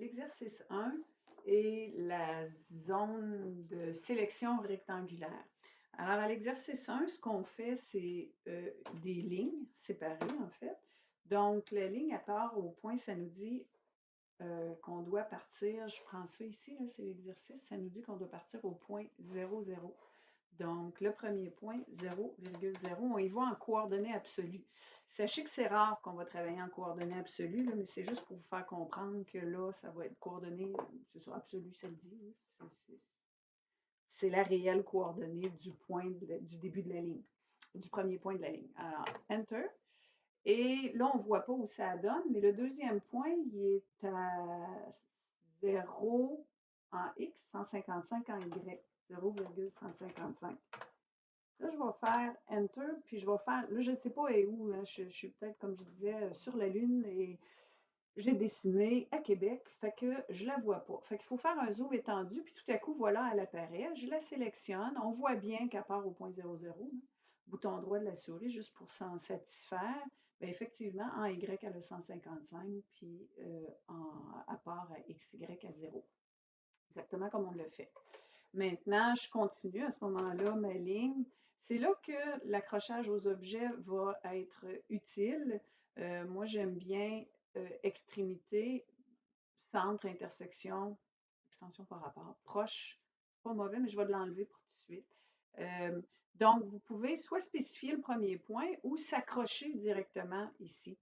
l'exercice 1 est la zone de sélection rectangulaire. Alors, à l'exercice 1, ce qu'on fait, c'est des lignes séparées, en fait. Donc, la ligne à part au point, ça nous dit qu'on doit partir, je prends ça ici, c'est l'exercice, ça nous dit qu'on doit partir au point 0, 0. Donc, le premier point, 0,0, on y va en coordonnées absolues. Sachez que c'est rare qu'on va travailler en coordonnées absolues, là, mais c'est juste pour vous faire comprendre que là, ça va être coordonnées, c'est ça, absolu, ça le dit. C'est la réelle coordonnée du point du début de la ligne, du premier point de la ligne. Alors, Enter. Et là, on ne voit pas où ça donne, mais le deuxième point, il est à 0 en X, 155 en Y, 0,155. Là, je vais faire Enter, puis je vais faire, là, je ne sais pas où, hein, je suis peut-être, comme je disais, sur la Lune et j'ai dessiné à Québec, fait que je ne la vois pas. Fait qu'il faut faire un zoom étendu, puis tout à coup, voilà, elle apparaît. Je la sélectionne. On voit bien qu'elle part au point 00, là, bouton droit de la souris, juste pour s'en satisfaire. Bien, effectivement, en Y, elle a 155, puis à part à XY à 0. Exactement comme on le fait. Maintenant, je continue à ce moment-là ma ligne. C'est là que l'accrochage aux objets va être utile. Moi, j'aime bien extrémité, centre, intersection, extension par rapport, proche, pas mauvais, mais je vais l'enlever pour tout de suite. Donc, vous pouvez soit spécifier le premier point ou s'accrocher directement ici.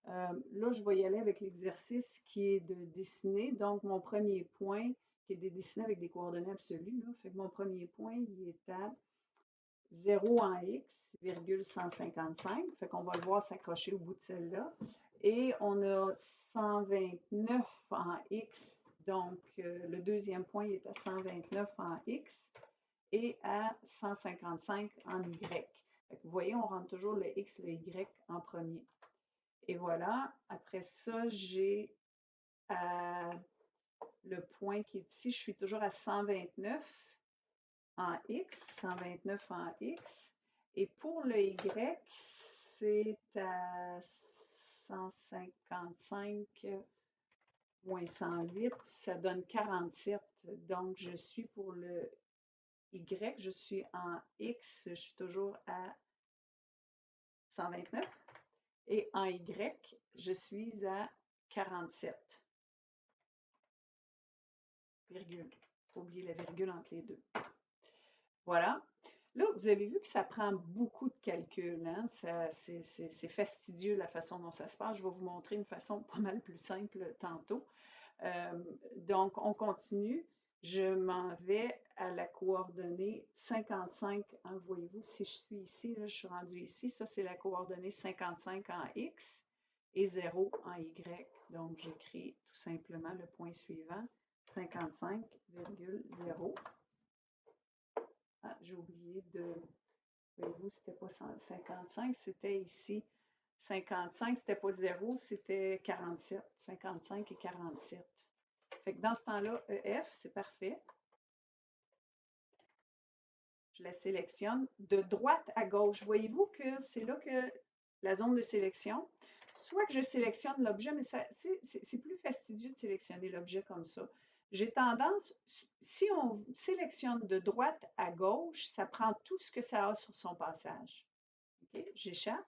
Là, je vais y aller avec l'exercice qui est de dessiner. Donc, mon premier point, qui est de dessiner avec des coordonnées absolues. Là. Fait que mon premier point, il est à 0 en X, 155. Fait qu'on va le voir s'accrocher au bout de celle-là. Et on a 129 en X. Donc, le deuxième point est à 129 en X et à 155 en Y. Fait que vous voyez, on rentre toujours le X, le Y en premier. Et voilà. Après ça, j'ai le point qui est ici. Je suis toujours à 129 en X, 129 en X. Et pour le Y, c'est à 155 moins 108, ça donne 47. Donc, je suis pour le Y, je suis en X, je suis toujours à 129. Et en Y, je suis à 47. Virgule. Faut oublier la virgule entre les deux. Voilà. Là, vous avez vu que ça prend beaucoup de calcul. Hein? C'est fastidieux la façon dont ça se passe. Je vais vous montrer une façon pas mal plus simple tantôt. Donc, on continue. Je m'en vais à la coordonnée 55. Hein, voyez-vous, si je suis ici, là, je suis rendue ici. Ça, c'est la coordonnée 55 en X et 0 en Y. Donc, j'écris tout simplement le point suivant, 55,0. Ah, j'ai oublié de... Voyez-vous, c'était pas 55, c'était ici 55, c'était pas 0, c'était 47. 55 et 47. Fait que dans ce temps-là, EF, c'est parfait. Je la sélectionne de droite à gauche. Voyez-vous que c'est là que la zone de sélection, soit que je sélectionne l'objet, mais c'est plus fastidieux de sélectionner l'objet comme ça. J'ai tendance, si on sélectionne de droite à gauche, ça prend tout ce que ça a sur son passage. Okay? J'échappe.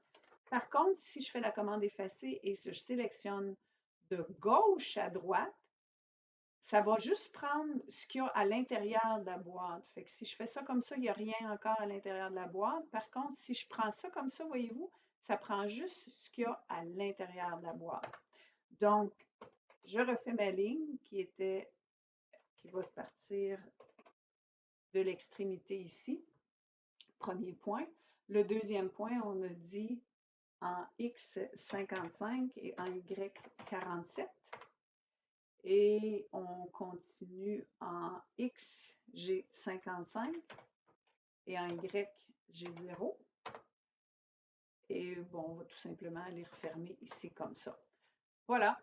Par contre, si je fais la commande effacer et je sélectionne de gauche à droite, ça va juste prendre ce qu'il y a à l'intérieur de la boîte. Fait que si je fais ça comme ça, il n'y a rien encore à l'intérieur de la boîte. Par contre, si je prends ça comme ça, voyez-vous, ça prend juste ce qu'il y a à l'intérieur de la boîte. Donc, je refais ma ligne qui va se partir de l'extrémité ici. Premier point. Le deuxième point, on a dit en X 55 et en Y 47. Et on continue en X, j'ai 55 et en Y, j'ai 0. Et bon, on va tout simplement les refermer ici comme ça. Voilà.